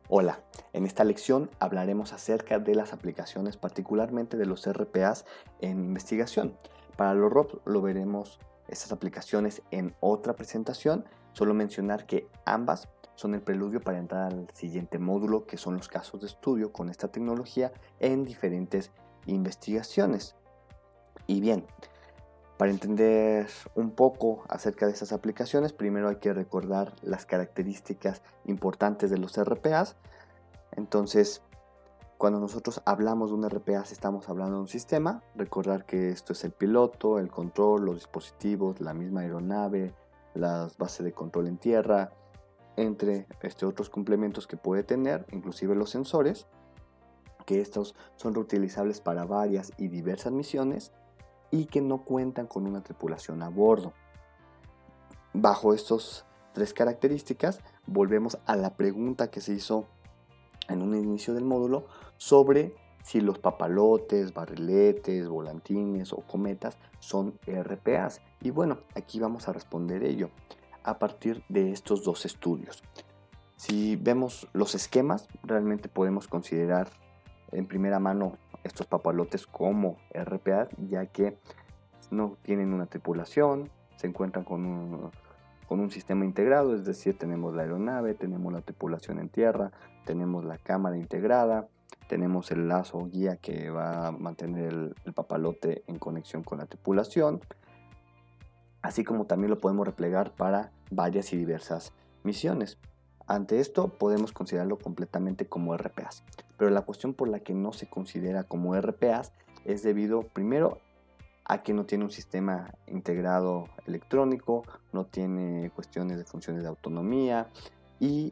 Hola, en esta lección hablaremos acerca de las aplicaciones, particularmente de los RPAs en investigación. Para los ROPs lo veremos estas aplicaciones en otra presentación, solo mencionar que ambas son el preludio para entrar al siguiente módulo, que son los casos de estudio con esta tecnología en diferentes investigaciones. Y bien, para entender un poco acerca de estas aplicaciones, primero hay que recordar las características importantes de los RPAs. Entonces, cuando nosotros hablamos de un RPA, estamos hablando de un sistema. Recordar que esto es el piloto, el control, los dispositivos, la misma aeronave, las bases de control en tierra, entre otros complementos que puede tener, inclusive los sensores, que estos son reutilizables para varias y diversas misiones y que no cuentan con una tripulación a bordo. Bajo estas tres características, volvemos a la pregunta que se hizo en un inicio del módulo sobre si los papalotes, barriletes, volantines o cometas son RPAs. Y bueno, aquí vamos a responder ello a partir de estos dos estudios. Si vemos los esquemas, realmente podemos considerar en primera mano estos papalotes como RPAs, ya que no tienen una tripulación, se encuentran con un sistema integrado, es decir, tenemos la aeronave, tenemos la tripulación en tierra, tenemos la cámara integrada, tenemos el lazo guía que va a mantener el papalote en conexión con la tripulación, así como también lo podemos replegar para varias y diversas misiones. Ante esto podemos considerarlo completamente como RPAs, pero la cuestión por la que no se considera como RPAs es debido primero a que no tiene un sistema integrado electrónico, no tiene cuestiones de funciones de autonomía y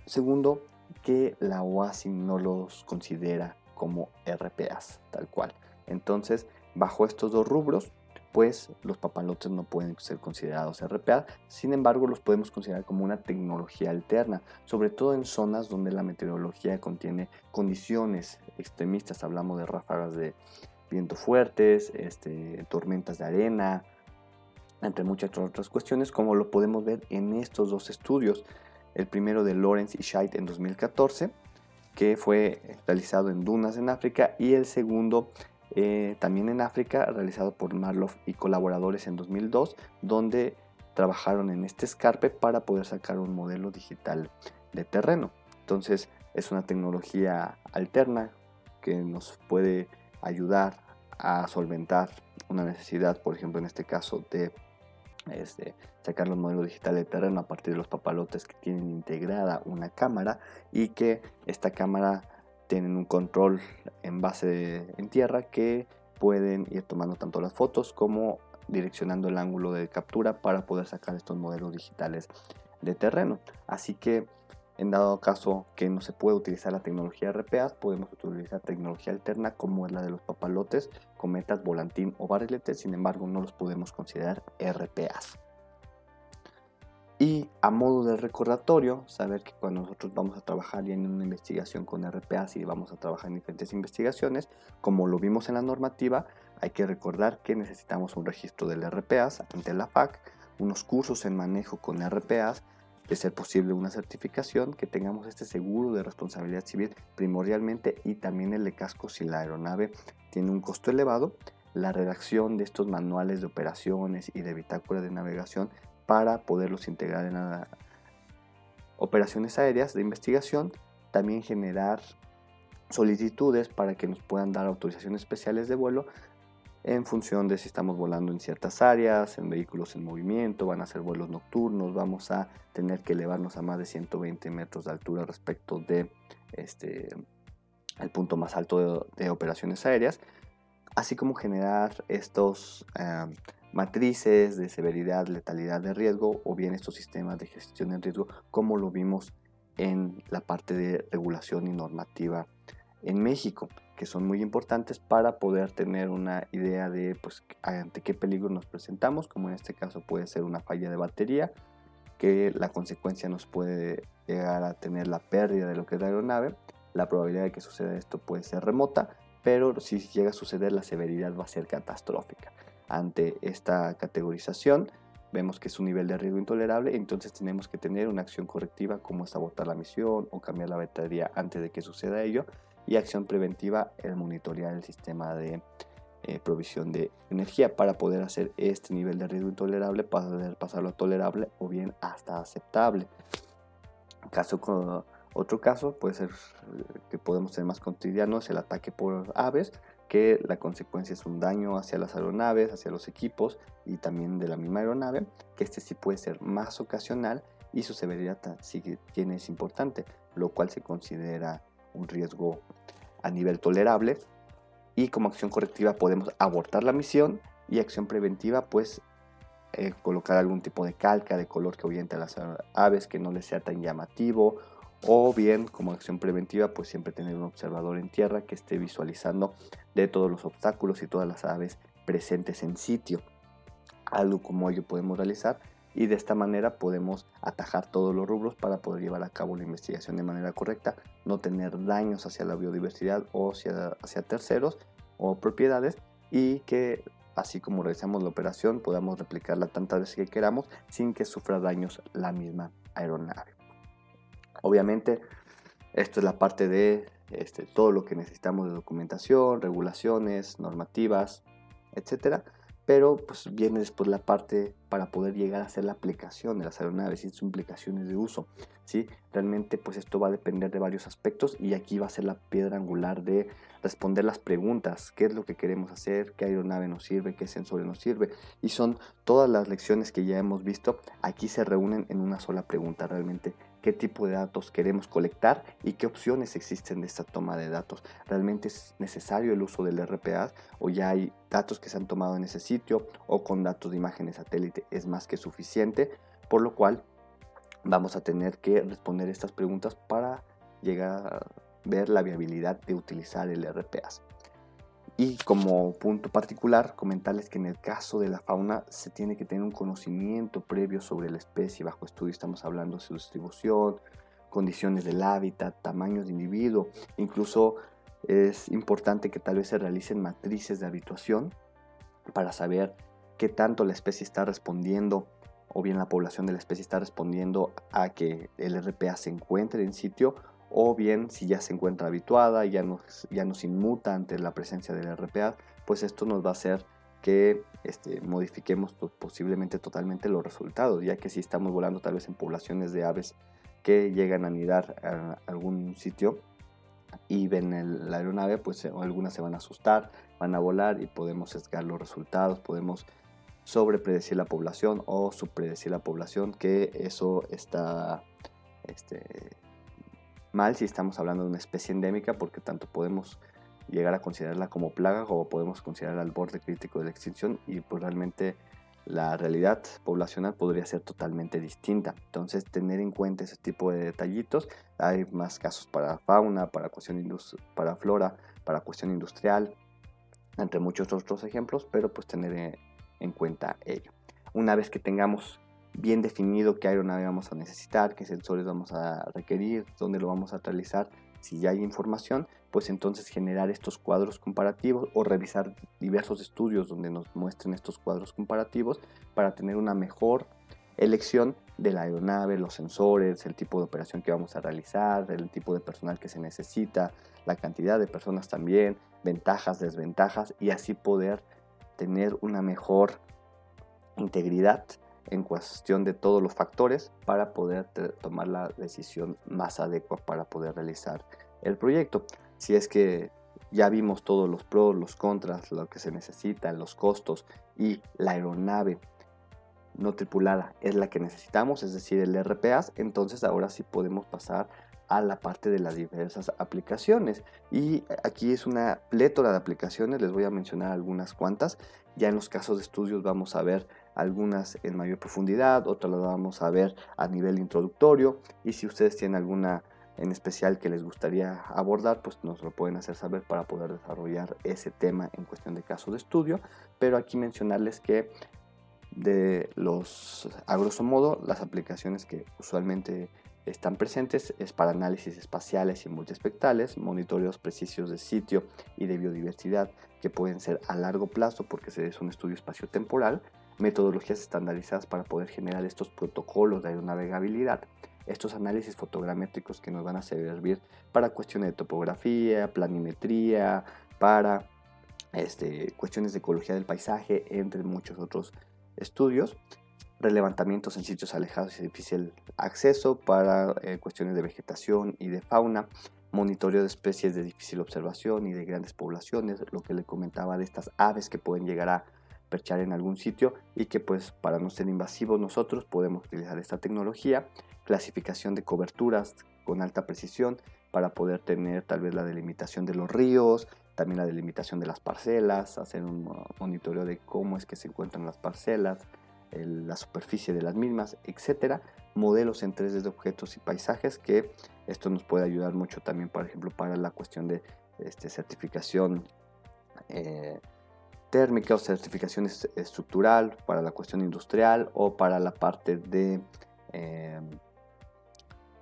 segundo, que la OASI no los considera como RPAs tal cual. Entonces, bajo estos dos rubros, pues los papalotes no pueden ser considerados RPAs, sin embargo los podemos considerar como una tecnología alterna, sobre todo en zonas donde la meteorología contiene condiciones extremistas, hablamos de ráfagas de vientos fuertes, tormentas de arena, entre muchas otras cuestiones, como lo podemos ver en estos dos estudios. El primero de Lawrence y Scheid en 2014, que fue realizado en dunas en África, y el segundo también en África, realizado por Marloff y colaboradores en 2002, donde trabajaron en este escarpe para poder sacar un modelo digital de terreno. Entonces es una tecnología alterna que nos puede ayudar a solventar una necesidad, por ejemplo en este caso de sacar los modelos digitales de terreno a partir de los papalotes que tienen integrada una cámara y que esta cámara tienen un control en base en tierra que pueden ir tomando tanto las fotos como direccionando el ángulo de captura para poder sacar estos modelos digitales de terreno. Así que en dado caso que no se puede utilizar la tecnología RPA, podemos utilizar tecnología alterna como es la de los papalotes, cometas, volantín o barriletes, sin embargo no los podemos considerar RPAs. Y a modo de recordatorio, saber que cuando nosotros vamos a trabajar ya en una investigación con RPAs y vamos a trabajar en diferentes investigaciones, como lo vimos en la normativa, hay que recordar que necesitamos un registro del RPAs ante la FAC, unos cursos en manejo con RPAs, de ser posible una certificación, que tengamos este seguro de responsabilidad civil primordialmente y también el de casco si la aeronave tiene un costo elevado, la redacción de estos manuales de operaciones y de bitácora de navegación para poderlos integrar en operaciones aéreas de investigación, también generar solicitudes para que nos puedan dar autorizaciones especiales de vuelo en función de si estamos volando en ciertas áreas, en vehículos en movimiento, van a ser vuelos nocturnos, vamos a tener que elevarnos a más de 120 metros de altura respecto de el punto más alto de operaciones aéreas, así como generar estos matrices de severidad, letalidad de riesgo o bien estos sistemas de gestión de riesgo como lo vimos en la parte de regulación y normativa en México, que son muy importantes para poder tener una idea de pues, ante qué peligro nos presentamos, como en este caso puede ser una falla de batería, que la consecuencia nos puede llegar a tener la pérdida de lo que es la aeronave. La probabilidad de que suceda esto puede ser remota, pero si llega a suceder la severidad va a ser catastrófica. Ante esta categorización vemos que es un nivel de riesgo intolerable, entonces tenemos que tener una acción correctiva como es abortar la misión o cambiar la batería antes de que suceda ello, y acción preventiva, el monitorear el sistema de provisión de energía para poder hacer este nivel de riesgo intolerable, poder pasarlo a tolerable o bien hasta aceptable. Otro caso puede ser que podemos tener más cotidiano, es el ataque por aves, que la consecuencia es un daño hacia las aeronaves, hacia los equipos y también de la misma aeronave, que este sí puede ser más ocasional y su severidad sí que es importante, lo cual se considera un riesgo a nivel tolerable. Y como acción correctiva podemos abortar la misión, y acción preventiva pues colocar algún tipo de calca de color que ahuyente a las aves, que no les sea tan llamativo, o bien como acción preventiva pues siempre tener un observador en tierra que esté visualizando de todos los obstáculos y todas las aves presentes en sitio. Algo como ello podemos realizar, y de esta manera podemos atajar todos los rubros para poder llevar a cabo la investigación de manera correcta, no tener daños hacia la biodiversidad o hacia terceros o propiedades, y que así como realizamos la operación podamos replicarla tantas veces que queramos sin que sufra daños la misma aeronave. Obviamente esto es la parte de todo lo que necesitamos de documentación, regulaciones, normativas, etcétera. Pero pues viene después la parte para poder llegar a hacer la aplicación de las aeronaves y sus implicaciones de uso, ¿sí? Realmente pues esto va a depender de varios aspectos, y aquí va a ser la piedra angular de responder las preguntas: ¿qué es lo que queremos hacer? ¿Qué aeronave nos sirve? ¿Qué sensores nos sirve? Y son todas las lecciones que ya hemos visto, aquí se reúnen en una sola pregunta realmente: qué tipo de datos queremos colectar y qué opciones existen de esta toma de datos. ¿Realmente es necesario el uso del RPA, o ya hay datos que se han tomado en ese sitio, o con datos de imágenes satélite es más que suficiente? Por lo cual vamos a tener que responder estas preguntas para llegar a ver la viabilidad de utilizar el RPA. Y como punto particular, comentarles que en el caso de la fauna se tiene que tener un conocimiento previo sobre la especie bajo estudio. Estamos hablando de su distribución, condiciones del hábitat, tamaños de individuo. Incluso es importante que tal vez se realicen matrices de habituación para saber qué tanto la especie está respondiendo, o bien la población de la especie está respondiendo a que el RPA se encuentre en sitio, o bien si ya se encuentra habituada, ya nos inmuta ante la presencia del RPA, pues esto nos va a hacer que modifiquemos posiblemente totalmente los resultados, ya que si estamos volando tal vez en poblaciones de aves que llegan a anidar a algún sitio y ven la aeronave, pues algunas se van a asustar, van a volar, y podemos sesgar los resultados, podemos sobrepredecir la población o subpredecir la población, que eso está mal si estamos hablando de una especie endémica, porque tanto podemos llegar a considerarla como plaga como podemos considerarla al borde crítico de la extinción, y pues realmente la realidad poblacional podría ser totalmente distinta. Entonces tener en cuenta ese tipo de detallitos. Hay más casos para fauna, para flora, para cuestión industrial, entre muchos otros ejemplos, pero pues tener en cuenta ello. Una vez que tengamos bien definido qué aeronave vamos a necesitar, qué sensores vamos a requerir, dónde lo vamos a realizar, si ya hay información, pues entonces generar estos cuadros comparativos o revisar diversos estudios donde nos muestren estos cuadros comparativos para tener una mejor elección de la aeronave, los sensores, el tipo de operación que vamos a realizar, el tipo de personal que se necesita, la cantidad de personas también, ventajas, desventajas, y así poder tener una mejor integridad en cuestión de todos los factores para poder tomar la decisión más adecuada para poder realizar el proyecto. Si es que ya vimos todos los pros, los contras, lo que se necesita, los costos, y la aeronave no tripulada es la que necesitamos, es decir, el RPAs, entonces ahora sí podemos pasar a la parte de las diversas aplicaciones. Y aquí es una plétora de aplicaciones, les voy a mencionar algunas cuantas. Ya en los casos de estudios vamos a ver algunas en mayor profundidad, otras las vamos a ver a nivel introductorio, y si ustedes tienen alguna en especial que les gustaría abordar, pues nos lo pueden hacer saber para poder desarrollar ese tema en cuestión de caso de estudio. Pero aquí mencionarles que a grosso modo, las aplicaciones que usualmente están presentes es para análisis espaciales y multiespectrales, monitoreos precisos de sitio y de biodiversidad que pueden ser a largo plazo porque es un estudio espaciotemporal, metodologías estandarizadas para poder generar estos protocolos de aeronavegabilidad. Estos análisis fotogramétricos que nos van a servir para cuestiones de topografía, planimetría, para cuestiones de ecología del paisaje, entre muchos otros estudios. Relevantamientos en sitios alejados y de difícil acceso para cuestiones de vegetación y de fauna, monitoreo de especies de difícil observación y de grandes poblaciones, lo que le comentaba de estas aves que pueden llegar a perchar en algún sitio y que pues para no ser invasivos nosotros podemos utilizar esta tecnología, clasificación de coberturas con alta precisión para poder tener tal vez la delimitación de los ríos, también la delimitación de las parcelas, hacer un monitoreo de cómo es que se encuentran las parcelas, la superficie de las mismas, etcétera, modelos en 3D de objetos y paisajes, que esto nos puede ayudar mucho también, por ejemplo, para la cuestión de certificación térmica o certificación estructural, para la cuestión industrial o para la parte de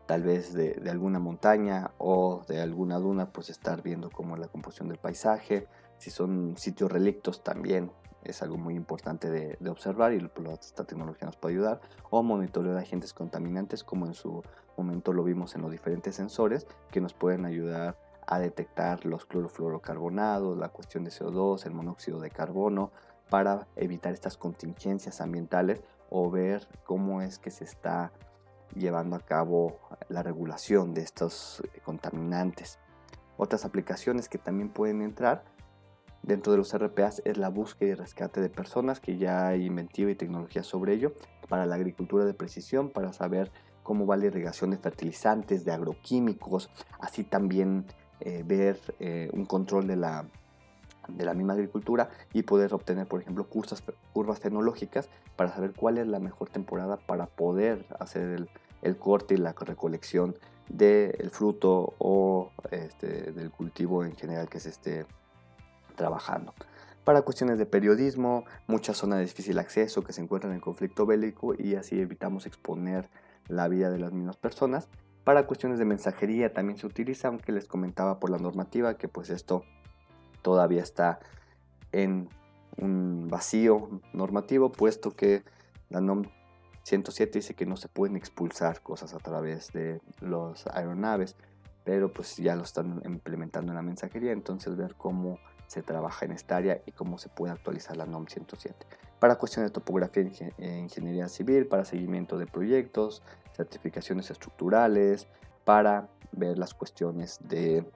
tal vez de alguna montaña o de alguna duna, pues estar viendo cómo es la composición del paisaje. Si son sitios relictos también es algo muy importante de observar y esta tecnología nos puede ayudar. O monitoreo de agentes contaminantes, como en su momento lo vimos en los diferentes sensores, que nos pueden ayudar a detectar los clorofluorocarbonados, la cuestión de CO2, el monóxido de carbono, para evitar estas contingencias ambientales o ver cómo es que se está llevando a cabo la regulación de estos contaminantes. Otras aplicaciones que también pueden entrar dentro de los RPAs es la búsqueda y rescate de personas, que ya hay inventiva y tecnología sobre ello, para la agricultura de precisión, para saber cómo va la irrigación de fertilizantes, de agroquímicos, así también ver un control de la misma agricultura y poder obtener, por ejemplo, curvas fenológicas para saber cuál es la mejor temporada para poder hacer el corte y la recolección del fruto o del cultivo en general que se esté trabajando. Para cuestiones de periodismo, muchas zonas de difícil acceso que se encuentran en conflicto bélico y así evitamos exponer la vida de las mismas personas. Para cuestiones de mensajería también se utiliza, aunque les comentaba por la normativa que pues esto todavía está en un vacío normativo, puesto que la NOM 107 dice que no se pueden expulsar cosas a través de las aeronaves, pero pues ya lo están implementando en la mensajería, entonces ver cómo se trabaja en esta área y cómo se puede actualizar la NOM 107. Para cuestiones de topografía e ingeniería civil, para seguimiento de proyectos, certificaciones estructurales, para ver las cuestiones de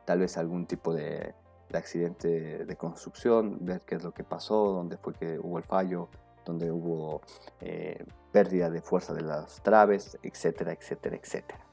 tal vez algún tipo de accidente de construcción, ver qué es lo que pasó, dónde fue que hubo el fallo, dónde hubo pérdida de fuerza de las traves, etcétera, etcétera, etcétera.